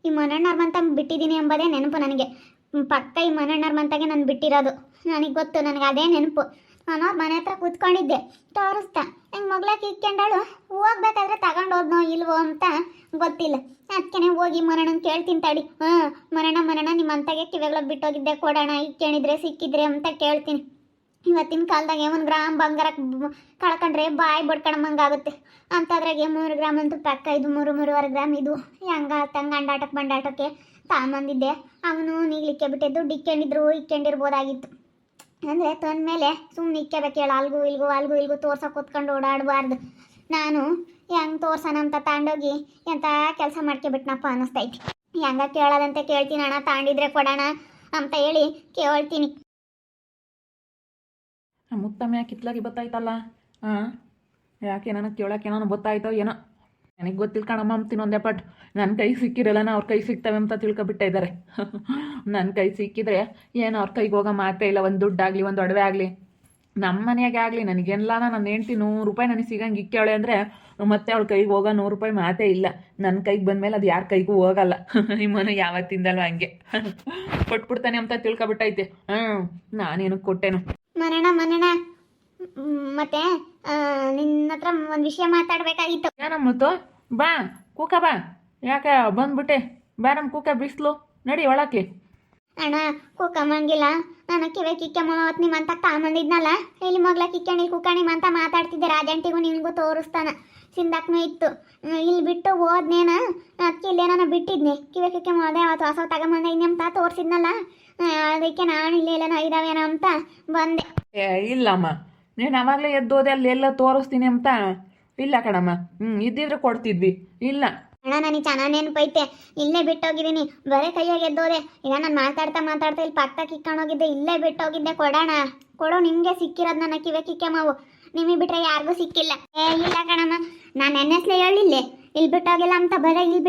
ಈ ಮನಣ್ಣವ್ರ ಮಂತ ಬಿಟ್ಟಿದ್ದೀನಿ ಎಂಬುದೇ ನೆನಪು ನನಗೆ. ಪಕ್ಕ ಈ ಮನಣ್ಣವ್ರ ಮಂತಾಗೆ ನಾನು ಬಿಟ್ಟಿರೋದು ನನಗೆ ಗೊತ್ತು. ನನಗೆ ಅದೇ ನೆನಪು. ನಾನು ಅವ್ರ ಮನೆ ಹತ್ರ ಕೂತ್ಕೊಂಡಿದ್ದೆ, ತೋರಿಸ್ತಾ ಹೆಂಗೆ ಮಗ್ಳಕ್ಕೆ ಇಕ್ಕೊಂಡಾಳು. ಹೋಗ್ಬೇಕಾದ್ರೆ ತಗೊಂಡೋದ್ನೋ ಇಲ್ವೋ ಅಂತ ಗೊತ್ತಿಲ್ಲ. ಅದಕ್ಕೆ ಹೋಗಿ ಮನಣ್ಣನ ಕೇಳ್ತೀನಿ ತಡಿ. ಮನಣ್ಣ ನಿಮ್ಮ ಅಂತಾಗೆ ಕಿವೆಗಳ ಬಿಟ್ಟೋಗಿದ್ದೆ, ಕೊಡೋಣ ಇಕ್ಕೊಂಡಿದ್ರೆ ಸಿಕ್ಕಿದ್ರೆ ಅಂತ ಕೇಳ್ತೀನಿ. ಇವತ್ತಿನ ಕಾಲದಾಗ 1 ಗ್ರಾಮ್ ಬಂಗಾರ ಕಳ್ಕೊಂಡ್ರೆ ಬಾಯಿ ಬಡ್ಕೊಂಡಂಗಾಗುತ್ತೆ. ಅಂಥದ್ರಾಗೆ 3 ಗ್ರಾಮ್ ಅಂತೂ ಪಕ್ಕ ಇದು 3-3.5 ಗ್ರಾಮ್ ಇದು ತಂಗ ಅಂಡಾಟಕ್ಕೆ ಬಂಡಾಟಕ್ಕೆ ತಾಂಬಂದಿದ್ದೆ. ಅವನು ನೀಗ್ಲಿಕ್ಕೆ ಬಿಟ್ಟೆ ದುಡ್ಡು ಇಕ್ಕೊಂಡಿರ್ಬೋದಾಗಿತ್ತು. ಅಂದರೆ ತಂದಮೇಲೆ ಸುಮ್ಮನೆ ಇಕ್ಕಬೇಕು ಹೇಳು. ಅಲ್ಗೂ ಇಲ್ಗೂ ತೋರ್ಸೋಕೆ ಕೂತ್ಕೊಂಡು ಓಡಾಡಬಾರ್ದು. ನಾನು ಹೆಂಗೆ ತೋರ್ಸೋಣ ಅಂತ ತಾಂಡೋಗಿ ಎಂಥ ಕೆಲಸ ಮಾಡ್ಕೊಬಿಟ್ನಪ್ಪ ಅನ್ನಿಸ್ತೈತಿ. ಹೆಂಗ ಕೇಳೋದಂತೆ ಕೇಳ್ತೀನಿ, ಅಣ್ಣ ತಾಂಡಿದ್ರೆ ಕೊಡೋಣ ಅಂತ ಹೇಳಿ ಕೇಳ್ತೀನಿ. ಮುತ್ತಮ್ಮ ಯಾಕೆ ಕಿತ್ಲಾಗಿ ಬತ್ತಾಯ್ತಲ್ಲ? ಯಾಕೆ ನನಗೆ ಕೇಳೋಕೆ ಏನೋ ಗೊತ್ತಾಯ್ತೋ ಏನೋ, ನನಗೆ ಗೊತ್ತಿಲ್ಲ ಕಣಮ್ಮ ಅಂತೀನಿ. ಒಂದೇ ಪಟ್ ನನ್ನ ಕೈ ಸಿಕ್ಕಿರಲ್ಲ, ಅವ್ರ ಕೈ ಸಿಗ್ತವೆ ಅಂತ ತಿಳ್ಕೊಬಿಟ್ಟೆ ಇದ್ದಾರೆ. ನನ್ನ ಕೈ ಸಿಕ್ಕಿದ್ರೆ ಏನು ಅವ್ರ ಕೈಗೆ ಹೋಗೋ ಮಾತೇ ಇಲ್ಲ. ಒಂದು ದುಡ್ಡಾಗಲಿ ಒಂದು ಒಡವೆ ಆಗಲಿ ನಮ್ಮ ಮನೆಯಾಗೆ ಆಗಲಿ ನನಗೆಲ್ಲ ನನ್ನ ಹೆಂಡ್ತಿ 100 ರೂಪಾಯಿ ನನಗೆ ಸಿಗಂಗೆ ಇಕ್ಕೇಳೆ ಅಂದರೆ ಮತ್ತೆ ಅವಳ ಕೈಗೆ ಹೋಗೋ 100 ರೂಪಾಯಿ ಮಾತೇ ಇಲ್ಲ. ನನ್ನ ಕೈಗೆ ಬಂದಮೇಲೆ ಅದು ಯಾರ ಕೈಗೂ ಹೋಗಲ್ಲ. ಈ ಮನೆ ಯಾವತ್ತಿಂದಲ್ವ ಹಂಗೆ ಕೊಟ್ಬಿಡ್ತಾನೆ ಅಂತ ತಿಳ್ಕೊಬಿಟ್ಟೈತೆ. ನಾನೇನಕ್ಕೆ ಕೊಟ್ಟೆನು. ಮನಣ್ಣ ಮತ್ತೆ ನಿನ್ನ ಹತ್ರ ಒಂದು ವಿಷಯ ಮಾತಾಡಬೇಕಾಗಿತ್ತು. ಏನಮ್ಮತ್ತು? ಬಾ ಕೂಕ ಬಾ. ಯಾಕೆ ಬಂದ್ಬಿಟ್ಟೆ? ಬಾ ನಮ್ಮ ಕೂಕ ಬಿಸಿಲು ನಡಿ ಒಳಕ್ಕೆ. ಅಣ್ಣ ಕೂಕಮ್ಮಂಗಿಲ್ಲ. ನಾನು ಕಿವೆ ಕಿಕ್ಕಮ್ಮವತ್ತು ನಿಮ್ಮಂತ ತಾಂಬಂದಿದ್ನಲ್ಲ, ಇಲ್ಲಿ ಮಗ್ಲ ಕಿಕ್ಕಣಿ ಕೂಕಣಿಮಂತ ಮಾತಾಡ್ತಿದ್ದೆ. ರಾಜಂಟಿಗೂ ನಿನಗೂ ತೋರಿಸ್ತಾನ ಸಿಂದಾಕ್ನೂ ಇತ್ತು. ಇಲ್ಲಿ ಬಿಟ್ಟು ಹೋದ್ನೇನ ಅದಕ್ಕೆ ಇಲ್ಲೇನ ಬಿಟ್ಟಿದ್ನಿ. ಕಿವೆ ಕಿಕ್ಕಮ್ಮ ಅದೇ ಅವತ್ತು ಹೊಸ ತಗೊಂಬಂದೆ ಇನ್ನಂತ ತೋರಿಸಿದ್ನಲ್ಲ, ಅದಕ್ಕೆ ನಾನು ಇಲ್ಲೇನೋ ಇದಾವೇನೋ ಅಂತ ಬಂದೆ. ಇಲ್ಲಮ್ಮ, ನೀನು ಅವಾಗಲೇ ಎದ್ದೋದೆ ಅಲ್ಲಿ ಎಲ್ಲ ತೋರಿಸ್ತೀನಿ ಅಂತ. ಇಲ್ಲ ಕಣಮ್ಮ, ಇದ್ದಿದ್ರೆ ಕೊಡ್ತಿದ್ವಿ. ಇಲ್ಲ ಅಣ್ಣ ನನಗೆ ಚೆನ್ನಾಗಿ ನೆನಪೈತೆ. ಇಲ್ಲೇ ಬಿಟ್ಟೋಗಿದ್ದೀನಿ, ಬರೀ ಕೈಯಾಗೆ ಎದ್ದೋದೆ. ಈಗ ನಾನು ಮಾತಾಡ್ತಾ ಇಲ್ಲಿ ಪಕ್ಕ ಕಿಕ್ಕೊಂಡೋಗಿದ್ದೆ, ಇಲ್ಲೇ ಬಿಟ್ಟೋಗಿದ್ದೆ. ಕೊಡೋ ನಿಮಗೆ ಸಿಕ್ಕಿರೋದು ನನ್ನ ಕಿವೆ ಕಿಕ್ಕೆ ಮಾವು. ನಿಮಗೆ ಬಿಟ್ರೆ ಯಾರಿಗೂ ಸಿಕ್ಕಿಲ್ಲ. ಇಲ್ಲ ಕಣಮ್ಮ, ನಾನು ನೆನ್ನೆಸ್ಲೇ ಹೇಳಿಲ್ಲೇ ಇಲ್ಲಿ ಬಿಟ್ಟೋಗಿಲ್ಲ ಅಂತ. ಬರೀ ಇಲ್ಲಿ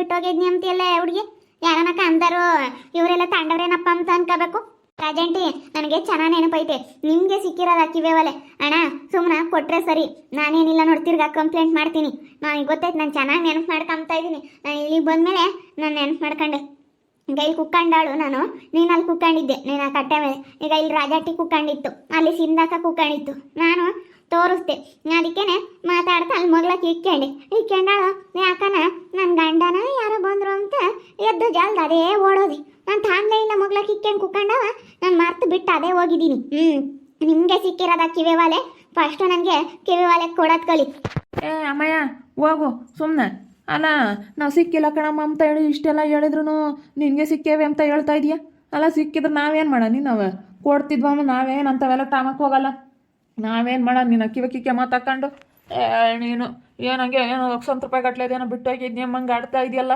ಬಿಟ್ಟೋಗಿದ್ನಿ ಅಂತೆಲ್ಲ ಹುಡುಗಿ ಯಾರನಕ್ಕ ಅಂದರು. ಇವರೆಲ್ಲ ತಾಂಡವ್ರೇನಪ್ಪ ಅಂತ ಅನ್ಕೋಬೇಕು. ರಾಜಂಟಿ ನನಗೆ ಚೆನ್ನಾಗಿ ನೆನಪೈತೆ, ನಿಮಗೆ ಸಿಕ್ಕಿರೋದ ಕಿವೆ ಒಲೆ. ಅಣ್ಣ ಸುಮ್ಮನೆ ಕೊಟ್ಟರೆ ಸರಿ, ನಾನೇನಿಲ್ಲ ನೋಡ್ತಿರ್ಗ ಕಂಪ್ಲೇಂಟ್ ಮಾಡ್ತೀನಿ. ನನಗೆ ಗೊತ್ತೈತೆ, ನಾನು ಚೆನ್ನಾಗಿ ನೆನಪು ಮಾಡ್ಕೊಂತ ಇದ್ದೀನಿ. ನಾನು ಇಲ್ಲಿಗೆ ಬಂದಮೇಲೆ ನಾನು ನೆನಪು ಮಾಡ್ಕೊಂಡೆ. ಈಗ ಇಲ್ಲಿ ಕುಕ್ಕಂಡಾಳು ನಾನು, ನೀನು ಅಲ್ಲಿ ಕುಕ್ಕಂಡಿದ್ದೆ ನೀನು ಆ ಕಟ್ಟೆ ಮೇಲೆ. ಈಗ ಇಲ್ಲಿ ರಾಜಾಟಿ ಕುಕ್ಕಂಡಿತ್ತು, ಅಲ್ಲಿ ಸಿಂದಾಕ ಕುಕ್ಕಂಡಿತ್ತು. ನಾನು ತೋರಿಸ್ದೆ, ಅದಕ್ಕೇನೆ ಮಾತಾಡ್ತಾ ಅಲ್ಲಿ ಮಗ್ಲಕ್ಕೆ ಇಕ್ಕೊಂಡಾಳು. ಯಾಕನ ನನ್ನ ಗಂಡನ ಯಾರೋ ಬಂದರು ಅಂತ ಎದ್ದು ಜಲ್ದ ಅದೇ ಓಡೋದಿ. ನಾನು ತಾಂಡೇ ಇಲ್ಲ ಮಗ್ಲಕ್ಕೆ ಇಕ್ಕೊಂಡು ಕುಕ್ಕಂಡವ. ನಾನು ಮರ್ತು ಬಿಟ್ಟು ಅದೇ ಹೋಗಿದ್ದೀನಿ. ನಿಮಗೆ ಸಿಕ್ಕಿರೋದ ಕಿವೆ ವಾಲೆ. ಫಸ್ಟು ನನಗೆ ಕಿವೆ ವಾಲೆ ಕೊಡೋದು ಕಲಿ. ಅಮ್ಮಯ್ಯ ಹೋಗು ಸುಮ್ಮನೆ. ಅಲ್ಲ ನಾವು ಸಿಕ್ಕಿಲ್ಲ ಕಣಮ್ಮ ಅಂತ ಹೇಳಿ ಇಷ್ಟೆಲ್ಲ ಹೇಳಿದ್ರು ನಿನಗೆ ಸಿಕ್ಕೇವೆ ಅಂತ ಹೇಳ್ತಾ ಇದೀಯ. ಅಲ್ಲ ಸಿಕ್ಕಿದ್ರೆ ನಾವೇನು ಮಾಡೋಣ? ನೀನು ಕೊಡ್ತಿದ್ವಮ್ಮ, ನಾವೇನು ಅಂತವೆಲ್ಲ ತಾಮಕ್ಕೆ ಹೋಗಲ್ಲ. ನಾವೇನು ಮಾಡೋಣ? ನೀನು ಕಿವೆ ಕಿಕ್ಕೆ ಮಾತಾಕೊಂಡು ನೀನು ಏನಂಗೆ ಏನೋ 100 ರೂಪಾಯಿ ಗಟ್ಲೆದೇನೋ ಬಿಟ್ಟೋಗಿದ್ನಿ ಅಮ್ಮಂಗೆ ಆಡ್ತಾ ಇದೆಯಲ್ಲ.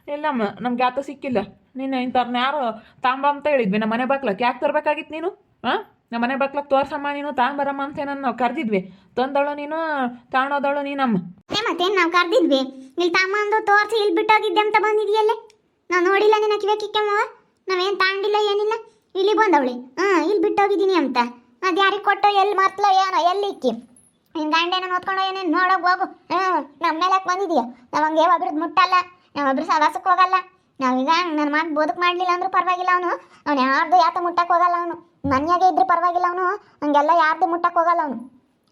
ಇಲ್ಲಮ್ಮ, ನಮ್ಗೆ ಆತ ಸಿಕ್ಕಿಲ್ಲ. ನೀನು ಇಂಥವ್ರನ್ನ ಯಾರು ತಾಂಬ ಅಂತ ಹೇಳಿದ್ವಿ ನಮ್ಮ ಮನೆ ಬಾಕ್ಲಕ್ಕೆ. ಯಾಕೆ ತರಬೇಕಾಗಿತ್ತು ನೀನು? ನಮ್ಮ ಮನೆ ಬಾಕ್ಲಕ್ಕೆ ತೋರ್ಸಮ್ಮ, ನೀನು ತಾಂಬರಮ್ಮ ಅಂತ ಏನನ್ನ ನಾವು ಕರೆದಿದ್ವಿ. ತಂದವಳು ನೀನು, ತಾಣೋದವಳು ನೀನಮ್ಮ. ಮತ್ತೇನು ನಾವು ಕರೆದಿದ್ವಿ? ಇಲ್ಲಿ ತಾಂಬಂದು ತೋರಿಸಿ ಇಲ್ಲಿ ಬಿಟ್ಟೋಗಿದ್ದೆ ಅಂತ ಬಂದಿದೆಯಲ್ಲೇ. ನಾವು ನೋಡಿಲ್ಲ ನಿನ್ನ ಕಿವೆ ಕಿಕ್ಕಮ್ಮವ. ನಾವೇನು ತಾಂಡಿಲ್ಲ ಏನಿಲ್ಲ. ಇಲ್ಲಿ ಬಂದವಳಿ ಇಲ್ಲಿ ಬಿಟ್ಟೋಗಿದ್ದೀನಿ ಅಂತ. ಅದು ಯಾರಿಗೆ ಕೊಟ್ಟು ಎಲ್ಲಿ ಮರ್ತಲೋ ಏನೋ ಎಲ್ಲಿ ಇಕ್ಕಿ ನಿನ್ನ ಗಂಡೇನ ನೋಡ್ಕೊಂಡು ಏನೇನು ನೋಡೋಕೆ ಹೋಗು. ನಮ್ಮ ಮೇಲೆ ಬಂದಿದೀಯ. ನಾವಂಗೆ ಒಬ್ರದ್ದು ಮುಟ್ಟಲ್ಲ, ನಾವೊಬ್ರು ಸವಾಸಕ್ಕೆ ಹೋಗಲ್ಲ. ನಾವೀಗ ನನ್ನ ಮಗ ಬದುಕು ಮಾಡಲಿಲ್ಲ ಅಂದ್ರೂ ಪರವಾಗಿಲ್ಲ. ಅವನು ಯಾರ್ದು ಯಾತ ಮುಟ್ಟಕ್ಕೆ ಹೋಗಲ್ಲ. ಅವನು ಮನೆಯಾಗೆ ಇದ್ರೂ ಪರವಾಗಿಲ್ಲ. ಅವನು ಹಂಗೆಲ್ಲ ಯಾರ್ದು ಮುಟ್ಟಕ್ಕೆ ಹೋಗಲ್ಲ. ಅವನು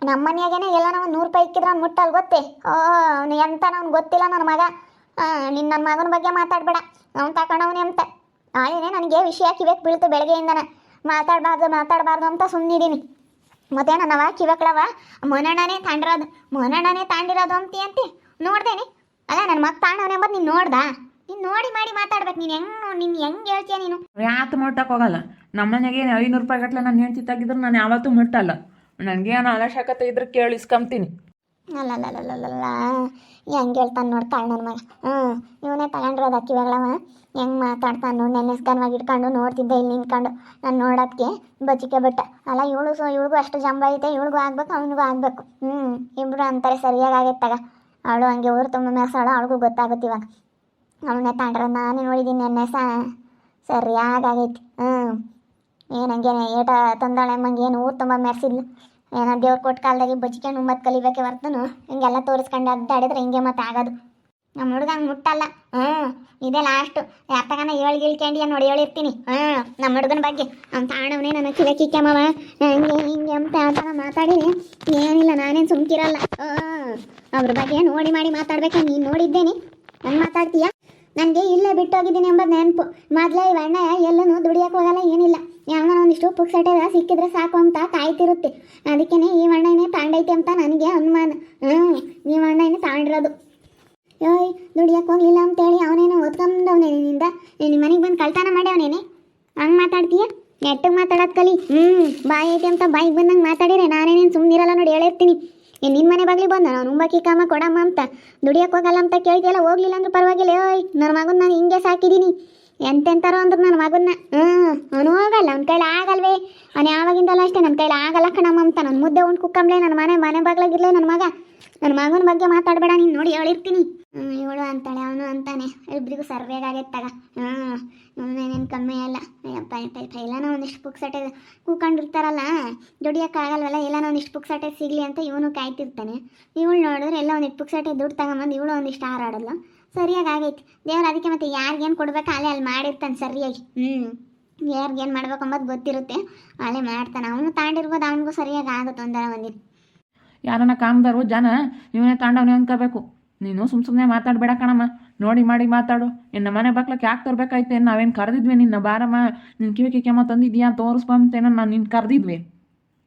ನಮ್ಮ ಮನೆಯಾಗೇನೆ ಎಲ್ಲ ನಾವು 100 ರೂಪಾಯಿ ಇಕ್ಕಿದ್ರೆ ಅವ್ನು ಮುಟ್ಟಲ್ಲಿ ಗೊತ್ತೇ. ಅವನು ಎಂತ ಅವ್ನು ಗೊತ್ತಿಲ್ಲ ನನ್ನ ಮಗ. ನಿನ್ನ ನನ್ನ ಮಗನ ಬಗ್ಗೆ ಮಾತಾಡಬೇಡ, ಅವ್ನು ತಗೊಂಡವನೇ ಅಂತ. ಆಯ್ನೇ ನನಗೆ ವಿಷಯ ಕಿವೆಕ್ ಬೀಳ್ತು ಬೆಳಗ್ಗೆಯಿಂದನ. ಮಾತಾಡಬಾರ್ದು ಅಂತ ಸುಮ್ಮನಿದ್ದೀನಿ. ಮತ್ತೆ ನನ್ನವ ಕಿವೆಕ್ಳವ ಮೊನಣ್ಣನೇ ತಾಂಡಿರೋದು ಅಂತಿ ನೋಡ್ದೇನೆ. ಅಲ್ಲ ನನ್ನ ಮಗ ತಾಂಡವನೇ ಎಂಬುದು ನೀನು ನೋಡ್ದಾ? ನೀನು ನೋಡಿ ಮಾಡಿ ಮಾತಾಡ್ಬೇಕು. ನೀನು ಹೆಂಗೆ ಹೇಳ್ತೀಯ ನೀನು? ಯಾತು ಮುಟ್ಟಕ್ಕೆ ಹೋಗಲ್ಲ. ನಮ್ಮ ಮನೆಗೆ 500 ರೂಪಾಯಿ ಗಟ್ಟಲೆ ನಾನು ಹೆಂಡ್ತಿ ತೆಗಿದ್ರೆ ನಾನು ಯಾವತ್ತೂ ಮುಟ್ಟಲ್ಲ. ನನಗೇನು ಅವಶ್ಯಕತೆ ಇದ್ರೆ ಕೇಳಿಸ್ಕೊಂತೀನಿ. ಅಲ್ಲಲ್ಲಲ್ಲಲ್ಲ ಹೆಂಗೆ ಹೇಳ್ತಾನೆ ನೋಡ್ತಾಳೆ ನನ್ನ ಮಗ. ಇವನೇ ತಗೊಂಡ್ರೋದು ಅಕ್ಕಿವೆಗಳವ. ಹೆಂಗೆ ಮಾತಾಡ್ತಾನೆ ನೋಡಿ. ನೆನೆಸ್ಕನ್ವಾಗಿ ಇಟ್ಕೊಂಡು ನೋಡ್ತಿದ್ದೆ ಇಲ್ಲಿ ನಿಂತ್ಕೊಂಡು. ನಾನು ನೋಡೋದಕ್ಕೆ ಬಚಿಕೆ ಬಿಟ್ಟ. ಅಲ್ಲ ಇವಳಿಗೂ ಅಷ್ಟು ಜಂಬ ಐತೆ, ಇವಳಿಗೂ ಆಗ್ಬೇಕು ಅವನಿಗೂ ಆಗಬೇಕು. ಇಬ್ಬರು ಅಂತಾರೆ ಸರಿಯಾಗಿ ಆಗೈತಾಗ. ಅವಳು ಹಂಗೆ ಊರು ತುಂಬ ಮೆಸಾಳು, ಅವಳಿಗೂ ಗೊತ್ತಾಗುತ್ತೆ ಇವಾಗ. ಅವನೇ ತಾಂಡ್ರ ನಾನು ನೋಡಿದ್ದೀನಿ ನೆನ್ನೆ ಸರಿಯಾಗೈತಿ. ಏನಂಗೇನೆ ಏಟ ತಂದಾಳೆ ಅಮ್ಮಂಗೆ ಏನು ಊರು ತುಂಬ ಮೆರೆಸಿದ್ಲು. ಏನೋ ದೇವ್ರು ಕೊಟ್ಟು ಕಾಲದಾಗೆ ಬಚ್ಕೊಂಡು ಮತ್ತೆ ಕಲಿಬೇಕೆ ಬರ್ತನು. ಹಿಂಗೆಲ್ಲ ತೋರಿಸ್ಕೊಂಡು ಅಡ್ಡಾಡಿದ್ರೆ ಹಿಂಗೆ ಮತ್ತೆ ಆಗೋದು. ನಮ್ಮ ಹುಡುಗಂಗೆ ಮುಟ್ಟಲ್ಲ. ಇದೇ ಲಾಸ್ಟು. ಯಾತಕನ ಗೀಳ್ಕ್ಯಾಂಡಿಯ ನೋಡಿ ಹೇಳಿರ್ತೀನಿ. ನಮ್ಮ ಹುಡುಗನ ಬಗ್ಗೆ ಅವ್ನು ತಾಣವನೇ ನನ್ನ ಕಿಕ್ಕೆಮ್ಮವ ಹಂಗೆ ಹಿಂಗೆ ಅಂತ ಆ ಥರ ಮಾತಾಡಿದೆ. ಏನಿಲ್ಲ, ನಾನೇನು ಸುಮ್ಕಿರಲ್ಲ. ಅವ್ರ ಬಗ್ಗೆ ನೋಡಿ ಮಾಡಿ ಮಾತಾಡ್ಬೇಕು. ನೀನು ನೋಡಿದ್ದೇನೆ ಹಂಗೆ ಮಾತಾಡ್ತೀಯ. ನನಗೆ ಇಲ್ಲೇ ಬಿಟ್ಟೋಗಿದ್ದೀನಿ ಎಂಬುದು ನೆನಪು. ಮೊದಲೇ ಈ ಅಣ್ಣ ಎಲ್ಲೂ ದುಡಿಯೋಕೆ ಹೋಗಲ್ಲ, ಏನಿಲ್ಲ. ಯಾವಾಗ ಒಂದಿಷ್ಟು ಪುಕ್ಸಟೆ ಸಿಕ್ಕಿದ್ರೆ ಸಾಕು ಅಂತ ಕಾಯ್ತಿರುತ್ತೆ. ಅದಕ್ಕೇ ಈ ಅಣ್ಣನೇ ತಾಂಡೈತೆ ಅಂತ ನನಗೆ ಅನುಮಾನ. ಈ ಅಣ್ಣನೇ ತಾಂಡಿರೋದು. ಯೋಯ್, ದುಡಿಯೋಕೆ ಹೋಗ್ಲಿಲ್ಲ ಅಂತೇಳಿ ಅವನೇನೋ ಓದ್ಕೊಂಡವನೇ ನಿನ್ನಿಂದ. ನಿಮ್ಮ ಮನೆಗೆ ಬಂದು ಕಳ್ತನ ಮಾಡಿ ಅವನೇನೆ ಹಂಗೆ ಮಾತಾಡ್ತೀಯ. ನೆಟ್ಟಿಗೆ ಮಾತಾಡೋದು ಕಲಿ. ಬಾಯಿ ಐತೆ ಅಂತ ಬಾಯಿಗೆ ಬಂದಂಗೆ ಮಾತಾಡಿರೆ ನಾನೇನೇನು ಸುಮ್ಮನಿರಲ್ಲ ನೋಡಿ ಹೇಳಿರ್ತೀನಿ. ನಿನ್ನ ಮನೆ ಬಾಗ್ಲಿ ಬಂದ ನಾನು ಉಂಬಕ್ಕಿ ಕಾಮ ಕೊಡಮ್ಮ ಅಂತ ದುಡಿಯೋಕೆ ಹೋಗಲ್ಲ ಅಂತ ಕೇಳ್ತಿಯಲ್ಲ. ಹೋಗ್ಲಿಲ್ಲ ಅಂದ್ರೆ ಪರವಾಗಿಲ್ಲ. ಓಯ್, ನನ್ನ ಮಗನ ನಾನು ಹಿಂಗೆ ಸಾಕಿದ್ದೀನಿ. ಎಂತೆಂತಾರೋ ಅಂದ್ರೆ ನನ್ನ ಮಗನ್ನ ಅವನು ಹೋಗಲ್ಲ, ಅವ್ನ ಕೈಲಿ ಆಗಲ್ವೇ. ಅವನು ಯಾವಾಗಿಂದಲ್ಲ ಅಷ್ಟೇ, ನನ್ನ ಕೈಲಿ ಆಗಲ್ಲ ಕಣಮ್ಮ ಅಂತ ನನ್ನ ಮುದ್ದೆ ಉಂಟು ಕುಕ್ಕಂಬ್ಲೆ ನನ್ನ ಮನೆ ಬಾಗ್ಲಾಗಿರ್ಲೆ ನನ್ನ ಮಗನ ಬಗ್ಗೆ ಮಾತಾಡಬೇಡ ನೀನು ನೋಡಿ ಹೇಳಿರ್ತೀನಿ. ಇವಳು ಅಂತಾಳೆ, ಅವನು ಅಂತಾನೆ, ಇಬ್ಬರಿಗೂ ಸರ್ವೇಗಾಗೈತಾಗ. ಏನೇನು ಕಮ್ಮಿ ಅಲ್ಲ. ಎಲ್ಲನೋ ಒಂದಿಷ್ಟು ಪುಕ್ಸಟೆ ಕೂಕೊಂಡಿರ್ತಾರಲ್ಲ, ದುಡಿಯೋಕ್ಕಾಗಲ್ವಲ್ಲ, ಎಲ್ಲನೋ ಒಂದಿಷ್ಟು ಪುಕ್ಸಟೆ ಸಿಗಲಿ ಅಂತ ಇವನು ಕಾಯ್ತಿರ್ತಾನೆ. ಇವಳು ನೋಡಿದ್ರೆ ಎಲ್ಲ ಒಂದಿಷ್ಟು ಪುಕ್ಸಟೆ ದುಡ್ಡು ತಗೊಂಬಂದು ಇವಳು ಒಂದಿಷ್ಟು ಹಾರಾಡಲ್ಲ. ಸರಿಯಾಗಿ ಆಗೈತಿ ದೇವ್ರು. ಅದಕ್ಕೆ ಮತ್ತೆ ಯಾರಿಗೇನು ಕೊಡ್ಬೇಕು ಅಲ್ಲಿ ಮಾಡಿರ್ತಾನೆ ಸರಿಯಾಗಿ. ಯಾರಿಗೇನು ಮಾಡ್ಬೇಕು ಅಂಬೋದು ಗೊತ್ತಿರುತ್ತೆ, ಅಲ್ಲೇ ಮಾಡ್ತಾನೆ. ಅವನು ತಾಂಡಿರ್ಬೋದು, ಅವನಿಗೂ ಸರಿಯಾಗಿ ಆಗುತ್ತೆ ಒಂದರ ಒಂದಿನ. ಯಾರನ್ನ ಕಾಮ್ದಾರು ಜನ ಇವನೇ ತಾಂಡವನೇ ಅನ್ಕೋಬೇಕು. ನೀನು ಸುಮ್ಮನೆ ಮಾತಾಡಬೇಡ ಕಣಮ್ಮ, ನೋಡಿ ಮಾಡಿ ಮಾತಾಡು. ಇನ್ನು ಮನೆ ಬಾಕ್ಲಕ್ಕೆ ಯಾಕೆ ತರಬೇಕಾಯ್ತು? ನಾವೇನು ಕರೆದಿದ್ವಿ ನಿನ್ನ ಬಾರಮ್ಮ, ನಿನ್ನ ಕಿವಿಕೆಮ್ಮ ತಂದಿದ್ಯಾ ತೋರಿಸ್ಬಂತೇನೋ ನಾನು ನಿನ್ನ ಕರೆದಿದ್ವಿ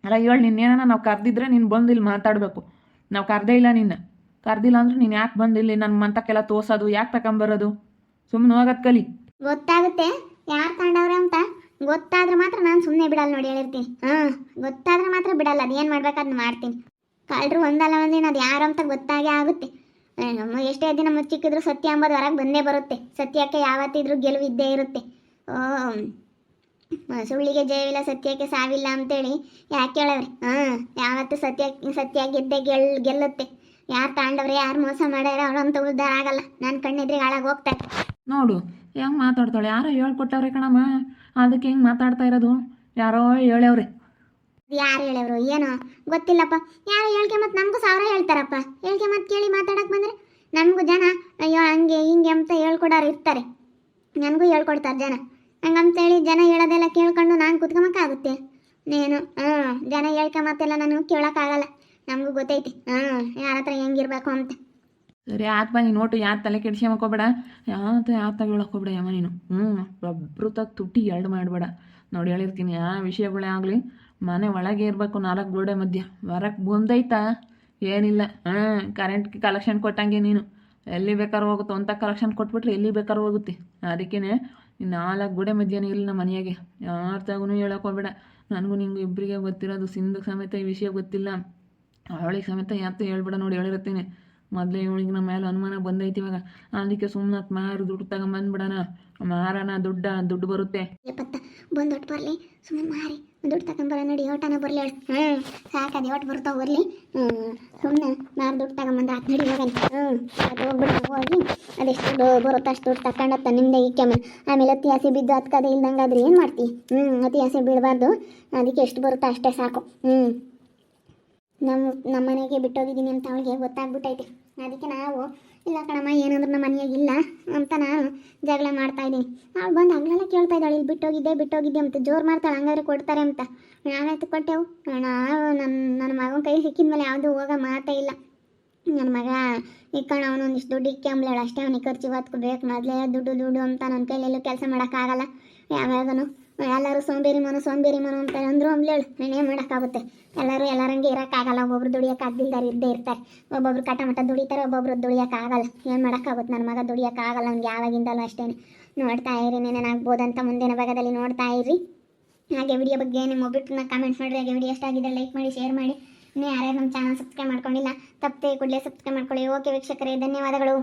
ಅಲ್ಲ. ಹೇಳಿ ನಿನ್ನೇನ ನಾವು ಕರೆದಿದ್ರೆ ನೀನು ಬಂದು ಇಲ್ಲಿ ಮಾತಾಡಬೇಕು. ನಾವು ಕರೆದೇ ಇಲ್ಲ, ನಿನ್ನ ಕರೆದಿಲ್ಲ ಅಂದ್ರೆ ನೀನು ಯಾಕೆ ಬಂದಿಲ್ಲಿ ನನ್ನ ಮಂತಕ್ಕೆಲ್ಲ ತೋರ್ಸೋದು, ಯಾಕೆ ತಗೊಂಬರೋದು? ಸುಮ್ಮನೆ ಹೋಗೋದು ಕಲಿ. ಗೊತ್ತಾಗುತ್ತೆ ಯಾರು ತಾಂಡವ್ರೆ ಅಂತ. ಗೊತ್ತಾದ್ರೆ ಮಾತ್ರ ನಾನು ಸುಮ್ಮನೆ ಬಿಡಲ್ಲ ನೋಡಿ ಹೇಳಿರ್ತೀನಿ. ಗೊತ್ತಾದ್ರೆ ಮಾತ್ರ ಬಿಡಲ್ಲ. ಅದೇನು ಮಾಡ್ಬೇಕು ಅದನ್ನ ಮಾಡ್ತೀನಿ. ಕಳ್ಳರು ಒಂದಲ್ಲ ಒಂದಿನ ಅದು ಯಾರು ಅಂತ ಗೊತ್ತಾಗೇ ಆಗುತ್ತೆ. ನಮ್ಮ ಎಷ್ಟೇ ದಿನ ಮುಚ್ಚಿಕ್ಕಿದ್ರು ಸತ್ಯ ಅಂಬೋದು ಹೊರಗೆ ಬಂದೇ ಬರುತ್ತೆ. ಸತ್ಯಕ್ಕೆ ಯಾವತ್ತಿದ್ರೂ ಗೆಲುವಿದ್ದೇ ಇರುತ್ತೆ. ಸುಳ್ಳಿಗೆ ಜಯವಿಲ್ಲ, ಸತ್ಯಕ್ಕೆ ಸಾವಿಲ್ಲ ಅಂತೇಳಿ ಯಾಕೆ ಹೇಳವ್ರೆ? ಯಾವತ್ತು ಸತ್ಯ ಗೆಲ್ಲುತ್ತೆ. ಯಾರು ತಾಂಡವ್ರೆ, ಯಾರು ಮೋಸ ಮಾಡ್ಯಾರ ಅವರಂತ ಉದ್ಧಾರ ಆಗಲ್ಲ. ನನ್ನ ಕಣ್ಣೆದ್ರಿಗೆ ಹಾಳಾಗಿ ಹೋಗ್ತಾರೆ. ನೋಡು ಹೆಂಗೆ ಮಾತಾಡ್ತಾಳೆ. ಯಾರೋ ಹೇಳ್ಕೊಟ್ಟವ್ರೆ ಕಣಮ್ಮ, ಅದಕ್ಕೆ ಹೆಂಗೆ ಮಾತಾಡ್ತಾ ಇರೋದು. ಯಾರೋ ಹೇಳವ್ರೆ. ಯಾರು ಹೇಳವ್ರು ಏನೋ ಗೊತ್ತಿಲ್ಲಪ್ಪ. ಯಾರು ಹೇಳ್ಕೆ ಮತ್ತೆ ನಮಗೂ 1000 ಹೇಳ್ತಾರಪ್ಪ. ಹೇಳ್ಕೆ ಮತ್ತೆ ಕೇಳಿ ಮಾತಾಡಕ್ಕೆ ಬಂದರೆ ನಮಗೂ ಜನ ಅಯ್ಯೋ ಹಂಗೆ ಹಿಂಗೆ ಅಂತ ಹೇಳ್ಕೊಡೋರು ಇರ್ತಾರೆ. ನನಗೂ ಹೇಳ್ಕೊಡ್ತಾರೆ ಜನ. ಹಂಗಂತೇಳಿ ಜನ ಹೇಳೋದೆಲ್ಲ ಕೇಳ್ಕೊಂಡು ನಾನು ಕುತ್ಕೊಂಬಕ್ಕಾಗುತ್ತೆ ನೀನು? ಜನ ಹೇಳ್ಕೊಂಬತ್ತೆಲ್ಲ ನಾನು ಕೇಳೋಕ್ಕಾಗಲ್ಲ. ನಮಗೂ ಗೊತ್ತೈತಿ ಯಾರ ಹತ್ರ ಹೆಂಗಿರ್ಬೇಕು ಅಂತ. ಸರಿ ಆತ್ಮ ನೀನು ನೋಟು ಯಾರು ತಲೆ ಕೆಡ್ಸ್ಕೊಂಬಕೋಬೇಡ. ಯಾತ ಹೇಳೋಕೋಬೇಡ ಯಮ್ಮ ನೀನು. ಒಬ್ರು ತುಟ್ಟಿ ಎರಡು ಮಾಡಬೇಡ. ನೋಡಿ ಹೇಳಿರ್ತೀನಿ, ಆ ವಿಷಯಗಳೇ ಆಗಲಿ ಮನೆ ಒಳಗೆ ಇರಬೇಕು, 4 ಗೋಡೆ ಮಧ್ಯ. ಹೊರಗೆ ಬಂದೈತಾ ಏನಿಲ್ಲ. ಕರೆಂಟ್ ಕಲೆಕ್ಷನ್ ಕೊಟ್ಟಂಗೆ ನೀನು ಎಲ್ಲಿ ಬೇಕಾದ್ರೂ ಹೋಗುತ್ತೆ. ಅಂತ ಕಲೆಕ್ಷನ್ ಕೊಟ್ಬಿಟ್ರೆ ಎಲ್ಲಿ ಬೇಕಾದ್ರೂ ಹೋಗುತ್ತೆ. ಅದಕ್ಕೇ 4 ಗೋಡೆ ಮಧ್ಯನೇ ಇಲ್ಲ ನಮ್ಮ ಮನೆಯಾಗೆ. ಯಾರ ತಗೂ ಹೇಳೋಕೋಬೇಡ. ನನಗೂ ನಿಂಗೂ ಇಬ್ಬರಿಗೆ ಗೊತ್ತಿರೋದು. ಸಿಂಧು ಸಮೇತ ಈ ವಿಷಯ ಗೊತ್ತಿಲ್ಲ, ಅವಳಿಗೆ ಸಮೇತ ಯಾತು ಹೇಳ್ಬೇಡ. ನೋಡಿ ಹೇಳಿರ್ತೀನಿ, ಮೊದಲೇ ಇವಳಿಗೆ ನಮ್ಮ ಮೇಲೆ ಅನುಮಾನ ಬಂದೈತಿ ಇವಾಗ. ಅದಕ್ಕೆ ಸುಮ್ಮನೆ ಮಾರು ದುಡ್ಡು ತಗೊಂಬಂದ್ಬಿಡೋಣ. ಮಾರೋಣ, ದುಡ್ಡು ಬರುತ್ತೆ. ಬಂದೊಟ್ಟು ಬರಲಿ, ಸುಮ್ಮನೆ ಮಾರಿ ದುಡ್ಡು ತಗೊಂಬರ ನೋಡಿ. ಓಟನ ಬರಲಿ ಹೇಳು. ಸಾಕದು ಓಟ್ ಬರ್ತಾವ ಬರಲಿ. ಸುಮ್ಮನೆ ಮಾರು ದುಡ್ಡು ತಗೊಂಬಂದ್ರೆ ಅದು ನಡಿ ಹೋಗಲ್ಲ. ಅದು ಹೋಗ್ಬಿಟ್ಟು ಹೋಗಿ ಅದೆಷ್ಟು ದುಡ್ಡು ಬರುತ್ತೋ ಅಷ್ಟು ದುಡ್ಡು ತಗೊಂಡತ್ತ ನಿಮ್ಮದೇ ಈಕೆಮ್ಮ. ಆಮೇಲೆ ಅತಿ ಆಸೆ ಬಿದ್ದು ಅದಕ್ಕದೇ ಇಲ್ದಂಗೆ ಆದ್ರೆ ಏನು ಮಾಡ್ತೀವಿ? ಅತಿ ಆಸೆ ಬೀಳಬಾರ್ದು. ಅದಕ್ಕೆ ಎಷ್ಟು ಬರುತ್ತೋ ಅಷ್ಟೇ ಸಾಕು. ನಮ್ಮ ಮನೆಗೆ ಬಿಟ್ಟೋಗಿದ್ದೀನಿ ಅಂತ ಅವಳಿಗೆ ಗೊತ್ತಾಗ್ಬಿಟ್ಟೈತಿ. ಅದಕ್ಕೆ ನಾವು ಇಲ್ಲ ಕಣಮ್ಮ ಏನಂದ್ರೆ ನಮ್ಮ ಮನೆಯಾಗ ಇಲ್ಲ ಅಂತ ನಾನು ಜಗಳ ಮಾಡ್ತಾಯಿದ್ದೀನಿ. ಅವಳು ಬಂದು ಹಗಲೆಲ್ಲ ಕೇಳ್ತಾ ಇದ್ದಾಳೆ, ಇಲ್ಲಿ ಬಿಟ್ಟೋಗಿದ್ದೆ ಅಂತ ಜೋರು ಮಾಡ್ತಾಳೆ. ಹಂಗಾದ್ರೆ ಕೊಡ್ತಾರೆ ಅಂತ ನಾವಾಯ್ತು ಕೊಟ್ಟೆವು. ನಾವು ನನ್ನ ಮಗನ ಕೈ ಸಿಕ್ಕಿದ ಮೇಲೆ ಯಾವುದೂ ಹೋಗೋ ಮಾತೇ ಇಲ್ಲ. ನನ್ನ ಮಗ ಇಕ್ಕಣ ಅವನು ಒಂದಿಷ್ಟು ದುಡ್ಡು ಇಕ್ಕಂಬ್ಲೇಳು ಅಷ್ಟೇ. ಅವನಿಗೆ ಖರ್ಚು ಹೊತ್ಕೋಬೇಕು. ಮೊದಲೇ ದುಡ್ಡು ಅಂತ ನನ್ನ ಕೈಲೆಲ್ಲೂ ಕೆಲಸ ಮಾಡೋಕ್ಕಾಗಲ್ಲ. ಯಾವಾಗನು ಎಲ್ಲರೂ ಸೋಂಬೇರಿ ಮನು ಅಂತ ಅಂದರು ಅಂಬ್ಲೇಳು. ಏನೇ ಮಾಡೋಕ್ಕಾಗುತ್ತೆ? ಎಲ್ಲರಂಗೆ ಇರೋಕ್ಕಾಗಲ್ಲ. ಒಬ್ಬೊಬ್ರು ದುಡಿಯೋಕ್ಕಾಗ್ದಿಲ್ದಾರ ಇದ್ದೇ ಇರ್ತಾರೆ. ಒಬ್ಬೊಬ್ರು ಕಟಮಟ ದುಡಿತಾರೆ, ಒಬ್ಬೊಬ್ರು ದುಡಿಯೋಕ್ಕಾಗಲ್ಲ. ಏನು ಮಾಡೋಕ್ಕಾಗುತ್ತೆ? ನನ್ನ ಮಗ ದುಡಿಯೋಕ್ಕಾಗಲ್ಲ. ಅವ್ನಿಗೆ ಯಾವಾಗಿಂದಲೂ ಅಷ್ಟೇ. ನೋಡ್ತಾ ಇರಿ, ಏನೇನಾಗ್ಬೋದಂತ ಮುಂದಿನ ಭಾಗದಲ್ಲಿ ನೋಡ್ತಾ ಇರಿ. ಹಾಗೆ ವಿಡಿಯೋ ಬಗ್ಗೆ ನಿಮ್ಮ ಒಬ್ಬಿಟ್ಟನ್ನ ಕಾಮೆಂಟ್ ಮಾಡಿರಿ. ಹಾಗೆ ವಿಡಿಯೋ ಇಷ್ಟ ಆಗಿದೆ ಲೈಕ್ ಮಾಡಿ, ಶೇರ್ ಮಾಡಿ. ಇನ್ನೂ ಯಾರ್ಯಾರು ನಮ್ಮ ಚಾನಲ್ ಸಬ್ಸ್ಕ್ರೈಬ್ ಮಾಡ್ಕೊಂಡಿಲ್ಲ ತಪ್ಪದೆ ಕೂಡಲೇ ಸಬ್ಸ್ಕ್ರೈಬ್ ಮಾಡ್ಕೊಳ್ಳಿ. ಓಕೆ ವೀಕ್ಷಕರೇ, ಧನ್ಯವಾದಗಳು.